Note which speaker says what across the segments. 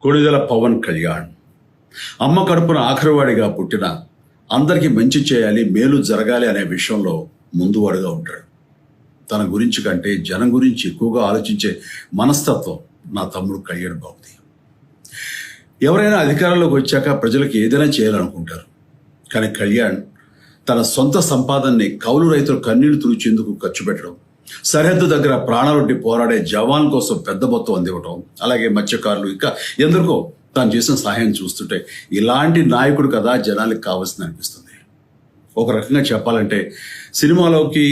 Speaker 1: కొణిదెల పవన్ కళ్యాణ్ అమ్మ కడుపున ఆఖరివాడిగా పుట్టిన అందరికీ మంచి చేయాలి, మేలు జరగాలి అనే విషయంలో ముందువాడుగా ఉంటాడు. తన గురించి కంటే జనం గురించి ఎక్కువగా ఆలోచించే మనస్తత్వం నా తమ్ముడు కళ్యాణ్ బాబుది. ఎవరైనా అధికారంలోకి వచ్చాక ప్రజలకు ఏదైనా చేయాలనుకుంటారు. కానీ కళ్యాణ్ తన సొంత సంపాదనని కౌలు రైతులు కన్నీళ్లు తుడిచేందుకు ఖర్చు పెట్టడం, సరిహద్దు దగ్గర ప్రాణాలొడ్డి పోరాడే జవాన్ కోసం పెద్ద మొత్తం అందివ్వటం, అలాగే మత్స్యకారులు ఇంకా ఎందరికో తాను చేసిన సహాయం చూస్తుంటే ఇలాంటి నాయకుడు కదా జనాలకు కావాల్సింది అనిపిస్తుంది. ఒక రకంగా చెప్పాలంటే సినిమాలోకి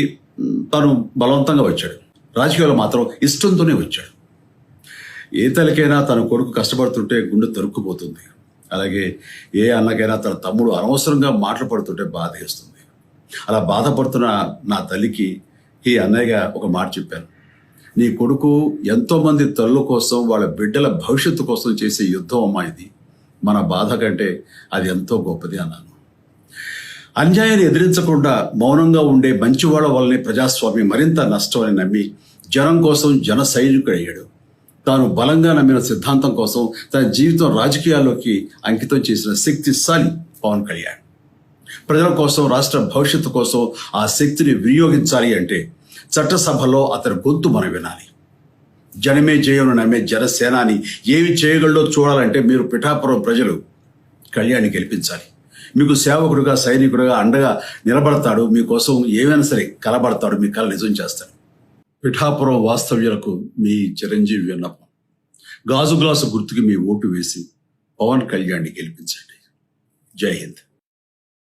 Speaker 1: తను బలవంతంగా వచ్చాడు, రాజకీయాల్లో మాత్రం ఇష్టంతోనే వచ్చాడు. ఏ తల్లికైనా తన కొడుకు కష్టపడుతుంటే గుండె తరుక్కుపోతుంది. అలాగే ఏ అన్నకైనా తన తమ్ముడు అనవసరంగా మాటలు పడుతుంటే బాధేస్తుంది. అలా బాధపడుతున్న నా తల్లికి ఈ అన్నయ్యగా ఒక మాట చెప్పాను. నీ కొడుకు ఎంతోమంది తల్లుల కోసం, వాళ్ళ బిడ్డల భవిష్యత్తు కోసం చేసే యుద్ధం అమ్మా ఇది. మన బాధ కంటే అది ఎంతో గొప్పది అన్నాను. అన్యాయాన్ని ఎదిరించకుండా మౌనంగా ఉండే మంచివాళ్ల వల్లనే ప్రజాస్వామ్యం మరింత నష్టం అని నమ్మి జనం కోసం జన సైనికుడయ్యాడు. తాను బలంగా నమ్మిన సిద్ధాంతం కోసం తన జీవితం రాజకీయాల్లోకి అంకితం చేసిన శక్తిశాలి పవన్ కళ్యాణ్. ప్రజల కోసం, రాష్ట్ర భవిష్యత్తు కోసం ఆ శక్తిని వినియోగించాలి అంటే చట్టసభలో అతని గొంతు మనం వినాలి. జనమే జయమును నమ్మే జనసేనాని ఏమి చేయగలడో చూడాలంటే మీరు పిఠాపురం ప్రజలు కళ్యాణ్ని గెలిపించాలి. మీకు సేవకుడుగా, సైనికుడుగా అండగా నిలబడతాడు. మీకోసం ఏమైనా సరే కలబడతాడు, మీ కళ నిజం చేస్తాడు. పిఠాపురం వాస్తవ్యులకు మీ చిరంజీవి విన్నపం, గాజు గ్లాసు గుర్తుకి మీ ఓటు వేసి పవన్ కళ్యాణ్ని గెలిపించండి. జై హింద్.